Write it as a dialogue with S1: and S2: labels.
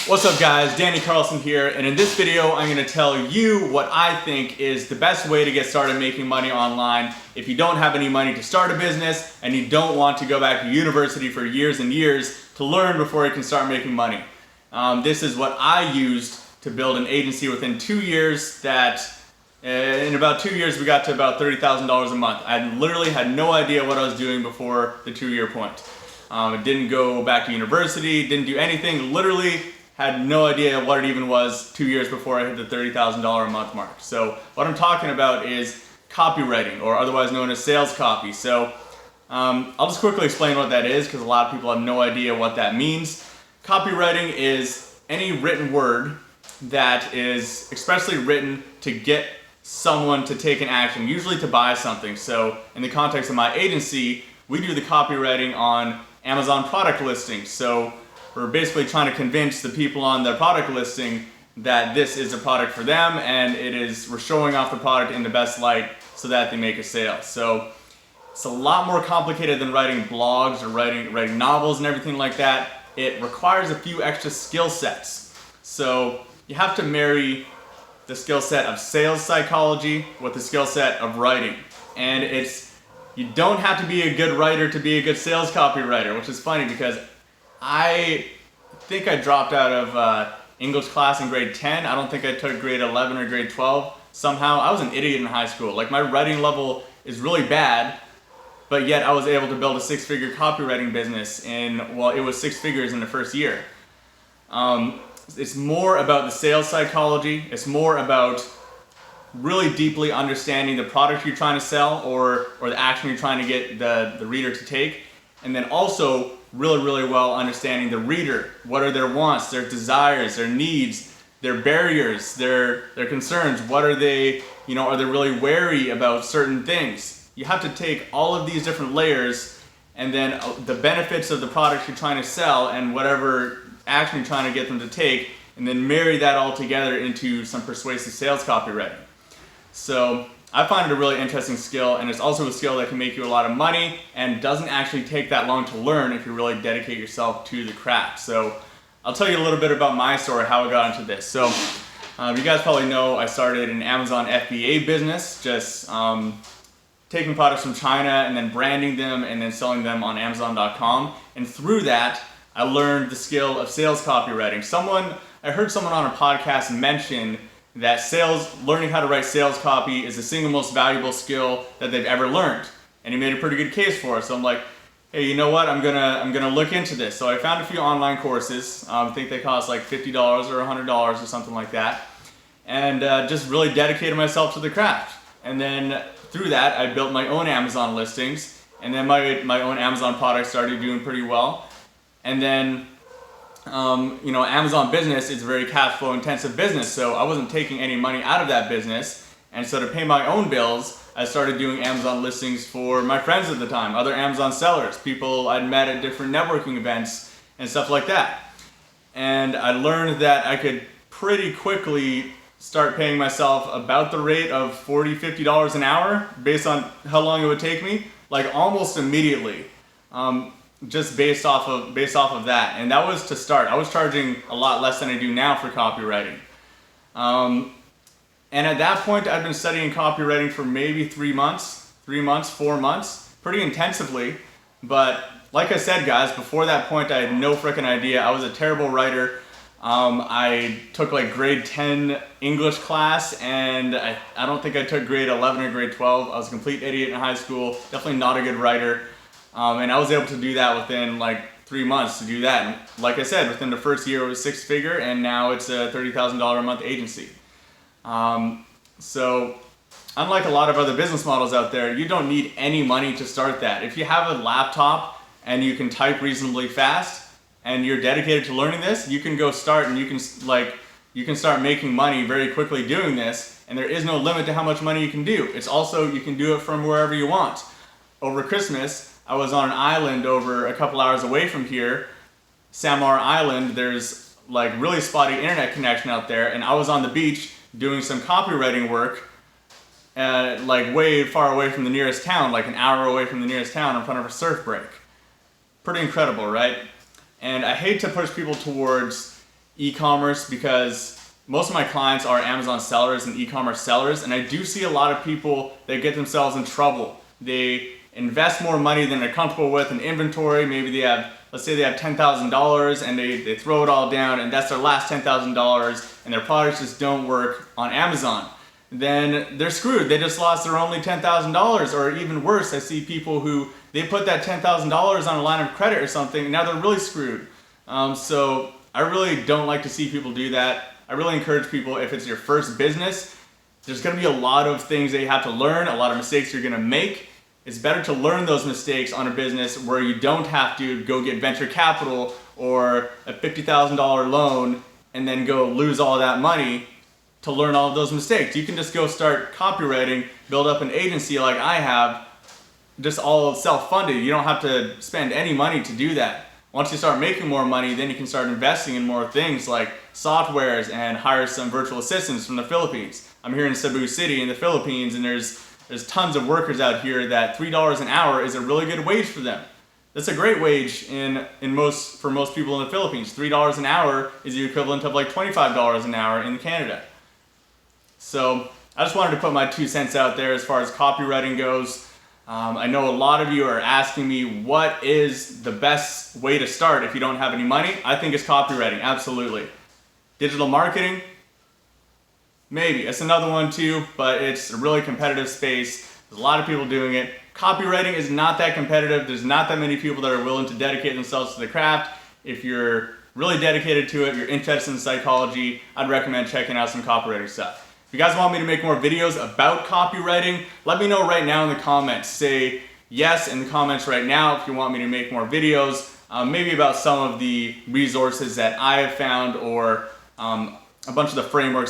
S1: What's up guys, Danny Carlson here, and in this video I'm going to tell you what I think is the best way to get started making money online if you don't have any money to start a business and you don't want to go back to university for years and years to learn before you can start making money. This is what I used to build an agency within 2 years that in about 2 years we got to about $30,000 a month. I literally had no idea what I was doing before the 2-year point. I didn't go back to university, didn't do anything, literally had no idea what it even was 2 years before I hit the $30,000 a month mark. So what I'm talking about is copywriting, or otherwise known as sales copy. So I'll just quickly explain what that is because a lot of people have no idea what that means. Copywriting is any written word that is expressly written to get someone to take an action, usually to buy something. So in the context of my agency, we do the copywriting on Amazon product listings. So we're basically trying to convince the people on the product listing that this is a product for them, and we're showing off the product in the best light so that they make a sale. So it's a lot more complicated than writing blogs or writing novels and everything like that. It requires a few extra skill sets. So you have to marry the skill set of sales psychology with the skill set of writing. And you don't have to be a good writer to be a good sales copywriter, which is funny because I think I dropped out of English class in grade 10. I don't think I took grade 11 or grade 12. Somehow, I was an idiot in high school. Like, my writing level is really bad, but yet I was able to build a 6-figure copywriting business it was 6 figures in the first year. It's more about the sales psychology. It's more about really deeply understanding the product you're trying to sell or the action you're trying to get the reader to take. And then also really well understanding the reader. What are their wants, their desires, their needs, their barriers, their concerns? What are they, are they really wary about certain things? You have to take all of these different layers and then the benefits of the product you're trying to sell and whatever action you're trying to get them to take, and then marry that all together into some persuasive sales copywriting. So I find it a really interesting skill, and it's also a skill that can make you a lot of money and doesn't actually take that long to learn if you really dedicate yourself to the craft. So I'll tell you a little bit about my story, how I got into this. So you guys probably know I started an Amazon FBA business, just taking products from China and then branding them and then selling them on Amazon.com. And through that, I learned the skill of sales copywriting. I heard someone on a podcast mention that learning how to write sales copy is the single most valuable skill that they've ever learned. And he made a pretty good case for it. So I'm like, hey, you know what? I'm gonna look into this. So I found a few online courses. I think they cost like $50 or $100 or something like that. And just really dedicated myself to the craft. And then through that, I built my own Amazon listings. And then my own Amazon products started doing pretty well. And then Amazon business is a very cash flow intensive business, so I wasn't taking any money out of that business. And so to pay my own bills, I started doing Amazon listings for my friends at the time, other Amazon sellers, people I'd met at different networking events and stuff like that. And I learned that I could pretty quickly start paying myself about the rate of $40, $50 an hour based on how long it would take me, like almost immediately. Just based off of that, and that was to start. I was charging a lot less than I do now for copywriting, and at that point I'd been studying copywriting for maybe 4 months, pretty intensively. But like I said, guys, before that point I had no freaking idea. I was a terrible writer. I took like grade 10 English class, and I don't think I took grade 11 or grade 12. I was a complete idiot in high school, definitely not a good writer. And I was able to do that within like 3 months to do that. And like I said, within the first year it was 6-figure, and now it's a $30,000 a month agency. So unlike a lot of other business models out there, you don't need any money to start that. If you have a laptop and you can type reasonably fast and you're dedicated to learning this, you can go start and you can start making money very quickly doing this, and there is no limit to how much money you can do. It's also, you can do it from wherever you want. Over Christmas, I was on an island over a couple hours away from here, Samar Island. There's like really spotty internet connection out there, and I was on the beach doing some copywriting work like way far away from the nearest town, like an hour away from the nearest town in front of a surf break. Pretty incredible, right? And I hate to push people towards e-commerce because most of my clients are Amazon sellers and e-commerce sellers, and I do see a lot of people that get themselves in trouble. They invest more money than they're comfortable with in inventory. Maybe they have, let's say they have $10,000 and they throw it all down, and that's their last $10,000, and their products just don't work on Amazon. Then they're screwed. They just lost their only $10,000, or even worse, I see people who they put that $10,000 on a line of credit or something, and now they're really screwed. So I really don't like to see people do that. I really encourage people, if it's your first business, there's going to be a lot of things that you have to learn, a lot of mistakes you're going to make. It's better to learn those mistakes on a business where you don't have to go get venture capital or a $50,000 loan and then go lose all that money to learn all of those mistakes. You can just go start copywriting, build up an agency like I have, just all self-funded. You don't have to spend any money to do that. Once you start making more money, then you can start investing in more things like softwares and hire some virtual assistants from the Philippines. I'm here in Cebu City in the Philippines, and there's tons of workers out here that $3 an hour is a really good wage for them. That's a great wage for most people in the Philippines. $3 an hour is the equivalent of like $25 an hour in Canada. So I just wanted to put my 2 cents out there as far as copywriting goes. I know a lot of you are asking me what is the best way to start if you don't have any money. I think it's copywriting, absolutely. Digital marketing, maybe. It's another one too, but it's a really competitive space. There's a lot of people doing it. Copywriting is not that competitive. There's not that many people that are willing to dedicate themselves to the craft. If you're really dedicated to it, you're interested in psychology, I'd recommend checking out some copywriting stuff. If you guys want me to make more videos about copywriting, let me know right now in the comments. Say yes in the comments right now if you want me to make more videos, maybe about some of the resources that I have found, or a bunch of the frameworks